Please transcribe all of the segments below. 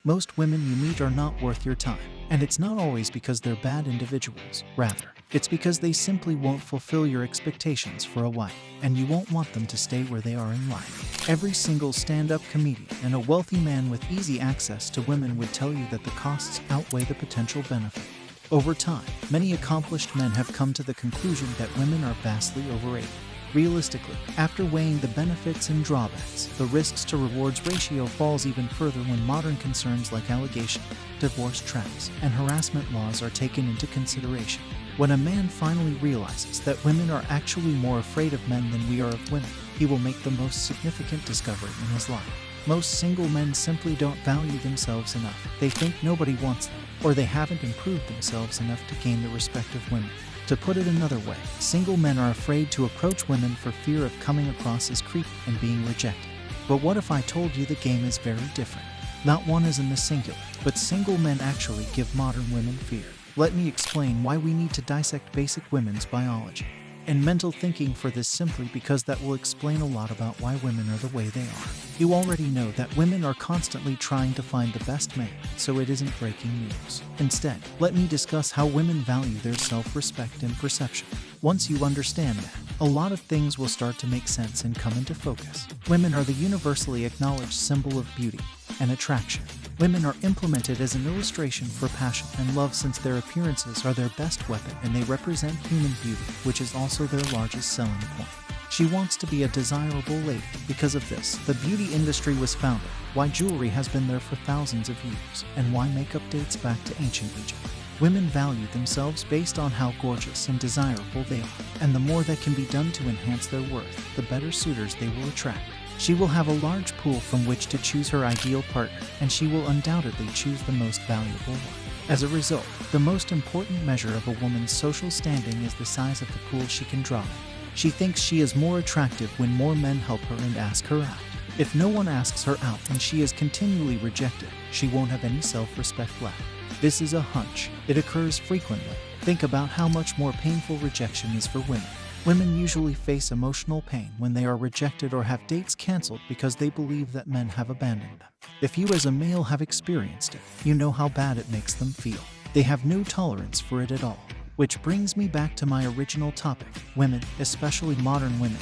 Most women you meet are not worth your time, and it's not always because they're bad individuals. Rather, it's because they simply won't fulfill your expectations for a while, and you won't want them to stay where they are in life. Every single stand-up comedian and a wealthy man with easy access to women would tell you that the costs outweigh the potential benefit. Over time, many accomplished men have come to the conclusion that women are vastly overrated. Realistically, after weighing the benefits and drawbacks, the risks to rewards ratio falls even further when modern concerns like allegation, divorce traps, and harassment laws are taken into consideration. When a man finally realizes that women are actually more afraid of men than we are of women, he will make the most significant discovery in his life. Most single men simply don't value themselves enough. They think nobody wants them, or they haven't improved themselves enough to gain the respect of women. To put it another way, single men are afraid to approach women for fear of coming across as creepy and being rejected. But what if I told you the game is very different? Not one as in the singular, but single men actually give modern women fear. Let me explain why we need to dissect basic women's biology and mental thinking for this, simply because that will explain a lot about why women are the way they are. You already know that women are constantly trying to find the best man, so it isn't breaking news. Instead, let me discuss how women value their self-respect and perception. Once you understand that, a lot of things will start to make sense and come into focus. Women are the universally acknowledged symbol of beauty and attraction. Women are implemented as an illustration for passion and love, since their appearances are their best weapon and they represent human beauty, which is also their largest selling point. She wants to be a desirable lady. Because of this, the beauty industry was founded, why jewelry has been there for thousands of years, and why makeup dates back to ancient Egypt. Women value themselves based on how gorgeous and desirable they are, and the more that can be done to enhance their worth, the better suitors they will attract. She will have a large pool from which to choose her ideal partner, and she will undoubtedly choose the most valuable one. As a result, the most important measure of a woman's social standing is the size of the pool she can draw in. She thinks she is more attractive when more men help her and ask her out. If no one asks her out and she is continually rejected, she won't have any self-respect left. This is a hunch. It occurs frequently. Think about how much more painful rejection is for women. Women usually face emotional pain when they are rejected or have dates canceled because they believe that men have abandoned them. If you as a male have experienced it, you know how bad it makes them feel. They have no tolerance for it at all. Which brings me back to my original topic. Women, especially modern women,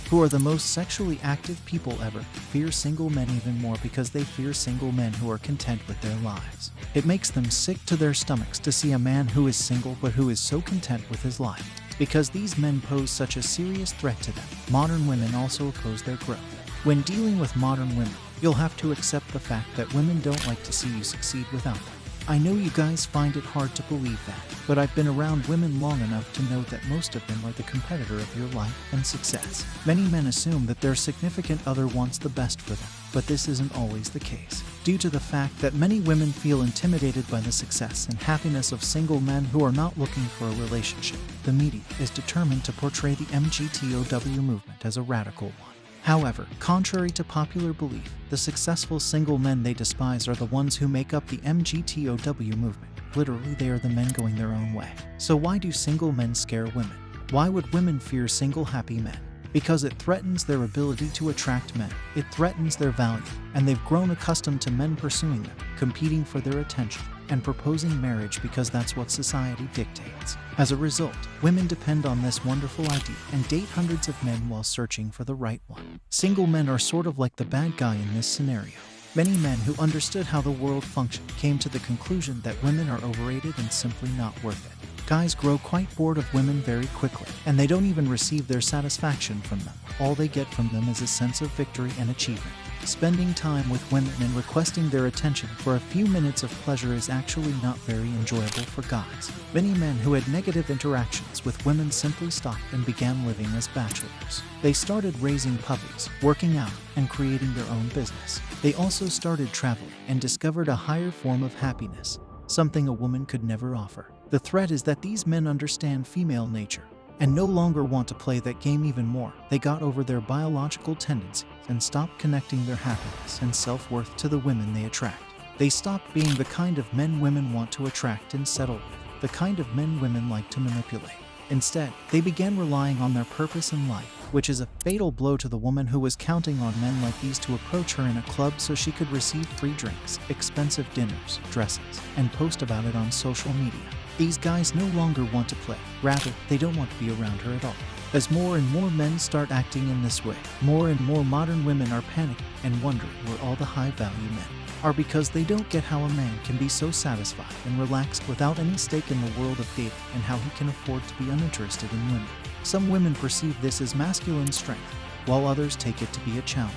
who are the most sexually active people ever, fear single men even more because they fear single men who are content with their lives. It makes them sick to their stomachs to see a man who is single but who is so content with his life. Because these men pose such a serious threat to them, modern women also oppose their growth. When dealing with modern women, you'll have to accept the fact that women don't like to see you succeed without them. I know you guys find it hard to believe that, but I've been around women long enough to know that most of them are the competitor of your life and success. Many men assume that their significant other wants the best for them, but this isn't always the case. Due to the fact that many women feel intimidated by the success and happiness of single men who are not looking for a relationship, the media is determined to portray the MGTOW movement as a radical one. However, contrary to popular belief, the successful single men they despise are the ones who make up the MGTOW movement. Literally, they are the men going their own way. So why do single men scare women? Why would women fear single happy men? Because it threatens their ability to attract men. It threatens their value, and they've grown accustomed to men pursuing them, competing for their attention, and proposing marriage because that's what society dictates. As a result, women depend on this wonderful idea and date hundreds of men while searching for the right one. Single men are sort of like the bad guy in this scenario. Many men who understood how the world functioned came to the conclusion that women are overrated and simply not worth it. Guys grow quite bored of women very quickly, and they don't even receive their satisfaction from them. All they get from them is a sense of victory and achievement. Spending time with women and requesting their attention for a few minutes of pleasure is actually not very enjoyable for guys. Many men who had negative interactions with women simply stopped and began living as bachelors. They started raising puppies, working out, and creating their own business. They also started traveling and discovered a higher form of happiness, something a woman could never offer. The threat is that these men understand female nature and no longer want to play that game even more. They got over their biological tendencies and stopped connecting their happiness and self-worth to the women they attract. They stopped being the kind of men women want to attract and settle with, the kind of men women like to manipulate. Instead, they began relying on their purpose in life, which is a fatal blow to the woman who was counting on men like these to approach her in a club so she could receive free drinks, expensive dinners, dresses, and post about it on social media. These guys no longer want to play, rather, they don't want to be around her at all. As more and more men start acting in this way, more and more modern women are panicking and wondering where all the high-value men are, because they don't get how a man can be so satisfied and relaxed without any stake in the world of dating, and how he can afford to be uninterested in women. Some women perceive this as masculine strength, while others take it to be a challenge.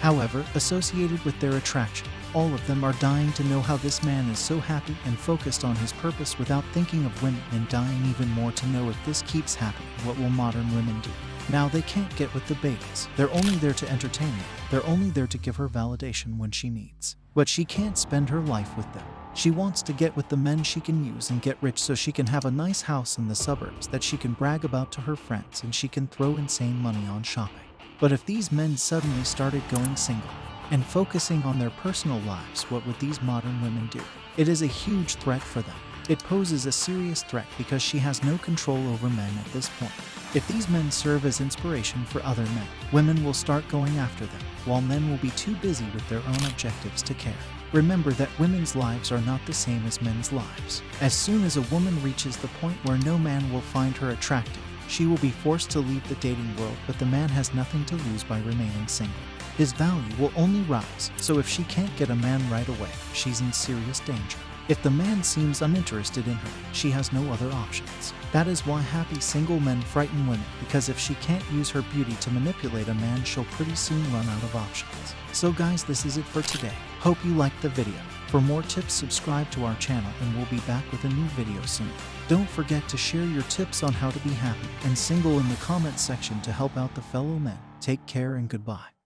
However, associated with their attraction, all of them are dying to know how this man is so happy and focused on his purpose without thinking of women, and dying even more to know if this keeps happening, what will modern women do? Now they can't get with the babies. They're only there to entertain them. They're only there to give her validation when she needs. But she can't spend her life with them. She wants to get with the men she can use and get rich so she can have a nice house in the suburbs that she can brag about to her friends, and she can throw insane money on shopping. But if these men suddenly started going single and focusing on their personal lives, what would these modern women do? It is a huge threat for them. It poses a serious threat because she has no control over men at this point. If these men serve as inspiration for other men, women will start going after them, while men will be too busy with their own objectives to care. Remember that women's lives are not the same as men's lives. As soon as a woman reaches the point where no man will find her attractive, she will be forced to leave the dating world, but the man has nothing to lose by remaining single. His value will only rise, so if she can't get a man right away, she's in serious danger. If the man seems uninterested in her, she has no other options. That is why happy single men frighten women, because if she can't use her beauty to manipulate a man, she'll pretty soon run out of options. So guys, this is it for today. Hope you liked the video. For more tips, subscribe to our channel and we'll be back with a new video soon. Don't forget to share your tips on how to be happy and single in the comments section to help out the fellow men. Take care and goodbye.